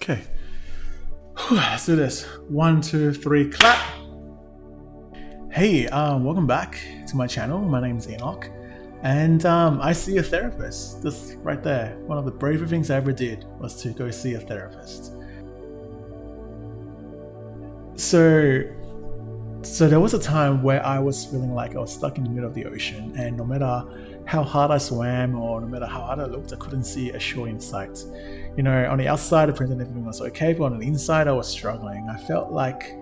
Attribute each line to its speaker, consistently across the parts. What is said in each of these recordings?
Speaker 1: Okay, let's do this. 1, 2, 3, clap. Hey, welcome back to my channel. My name is Enoch, and I see a therapist. Just right there. One of the braver things I ever did was to go see a therapist. So there was a time where I was feeling like I was stuck in the middle of the ocean, and no matter how hard I swam or no matter how hard I looked, I couldn't see a shore in sight. You know, on the outside, I pretended everything was okay, but on the inside, I was struggling. I felt like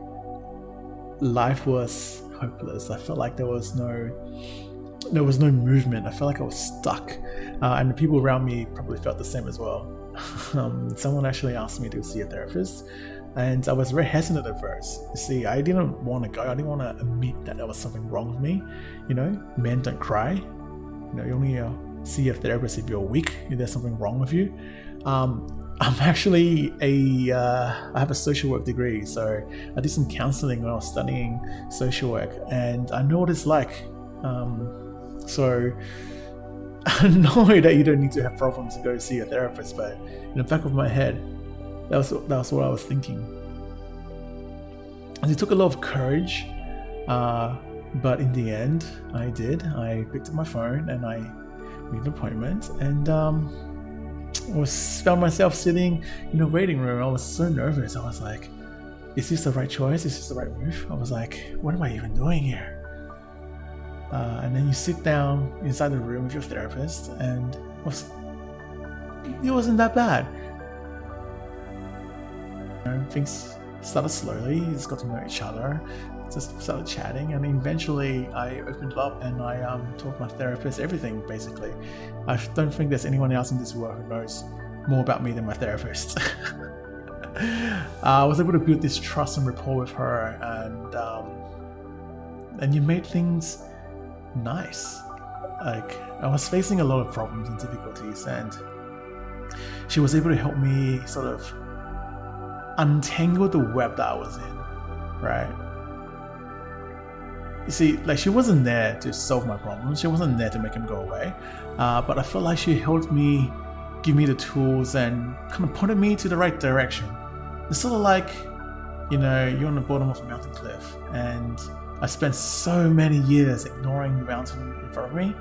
Speaker 1: life was hopeless. I felt like there was no movement. I felt like I was stuck, and the people around me probably felt the same as well. Someone actually asked me to see a therapist, and I was very hesitant at first. You see, I didn't want to go. I didn't want to admit that there was something wrong with me. You know, men don't cry. You know, you only see a therapist if you're weak, if there's something wrong with you. I'm actually I have a social work degree, so I did some counseling when I was studying social work, and I know what it's like. So I know that you don't need to have problems to go see a therapist, but in the back of my head, that was what I was thinking. And it took a lot of courage, but in the end, I did. I picked up my phone and I made an appointment, and found myself sitting in a waiting room. I was so nervous. I was like, is this the right choice? Is this the right move? I was like, what am I even doing here? And then you sit down inside the room with your therapist, and it wasn't that bad. You know, things started slowly. You just got to know each other, just started chatting, and eventually I opened up and I told my therapist everything, basically. I don't think there's anyone else in this world who knows more about me than my therapist. I was able to build this trust and rapport with her, and you made things nice. Like, I was facing a lot of problems and difficulties, and she was able to help me sort of untangle the web that I was in, right? You see, like, she wasn't there to solve my problems. She wasn't there to make them go away. But I felt like she helped me, give me the tools, and kind of pointed me to the right direction. It's sort of like, you know, you're on the bottom of a mountain cliff, and I spent so many years ignoring the mountain in front of me.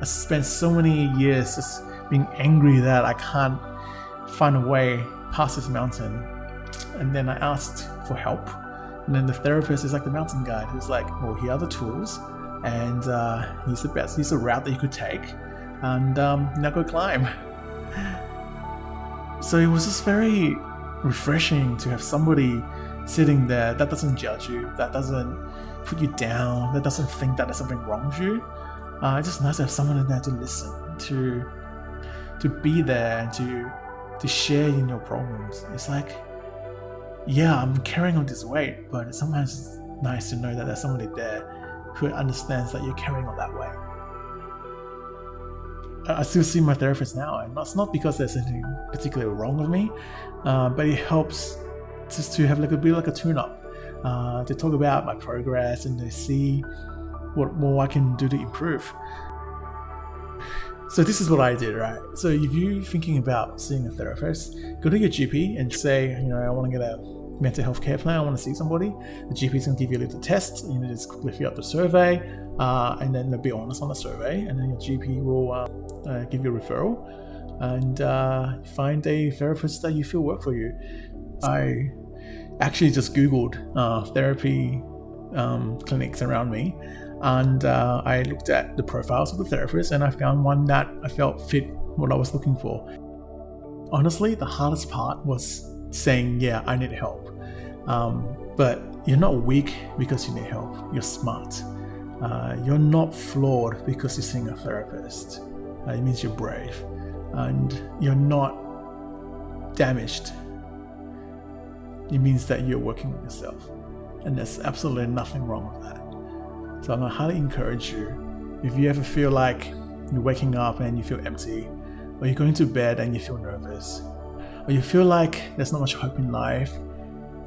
Speaker 1: I spent so many years just being angry that I can't find a way past this mountain. And then I asked for help. And then the therapist is like the mountain guide who's like, well, here are the tools, and here's the route that you could take, and now go climb. So it was just very refreshing to have somebody sitting there that doesn't judge you, that doesn't put you down, that doesn't think that there's something wrong with you. It's just nice to have someone in there to listen, to be there, and to share in your problems. It's like, yeah, I'm carrying on this weight, but sometimes it's nice to know that there's somebody there who understands that you're carrying on that weight. I still see my therapist now, and that's not because there's anything particularly wrong with me, but it helps just to have like a bit like a tune-up, to talk about my progress and to see what more I can do to improve. So this is what I did, right? So if you're thinking about seeing a therapist, go to your GP and say, you know, I want to get a mental health care plan, I want to see somebody. The GP is going to give you a little test. You know, just quickly fill out the survey, and then they'll be honest on the survey, and then your GP will give you a referral, and find a therapist that you feel work for you. I actually just Googled therapy clinics around me, and I looked at the profiles of the therapist, and I found one that I felt fit what I was looking for. Honestly, the hardest part was saying, yeah, I need help. But you're not weak because you need help. You're smart. You're not flawed because you're seeing a therapist. It means you're brave. And you're not damaged. It means that you're working on yourself. And there's absolutely nothing wrong with that. So I'm going to highly encourage you, if you ever feel like you're waking up and you feel empty, or you're going to bed and you feel nervous, or you feel like there's not much hope in life,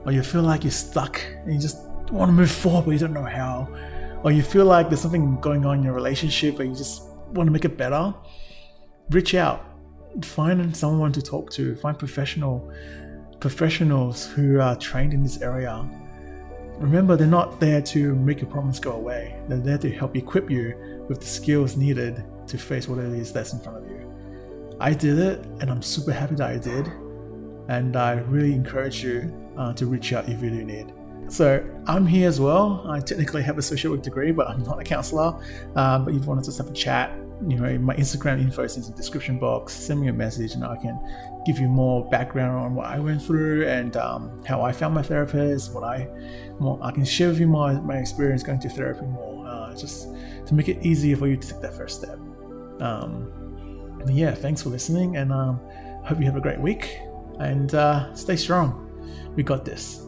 Speaker 1: or you feel like you're stuck and you just want to move forward but you don't know how, or you feel like there's something going on in your relationship and you just want to make it better, reach out. Find someone to talk to, find professional professionals who are trained in this area, remember, they're not there to make your problems go away. They're there to help equip you with the skills needed to face whatever it is that's in front of you. I did it, and I'm super happy that I did. And I really encourage you to reach out if you do need. So I'm here as well. I technically have a social work degree, but I'm not a counselor. But if you want to just have a chat, my Instagram info is in the description box. Send me a message, and I can give you more background on what I went through and how I found my therapist. I can share with you my experience going to therapy more, just to make it easier for you to take that first step. Yeah, thanks for listening, and hope you have a great week. And stay strong. We got this.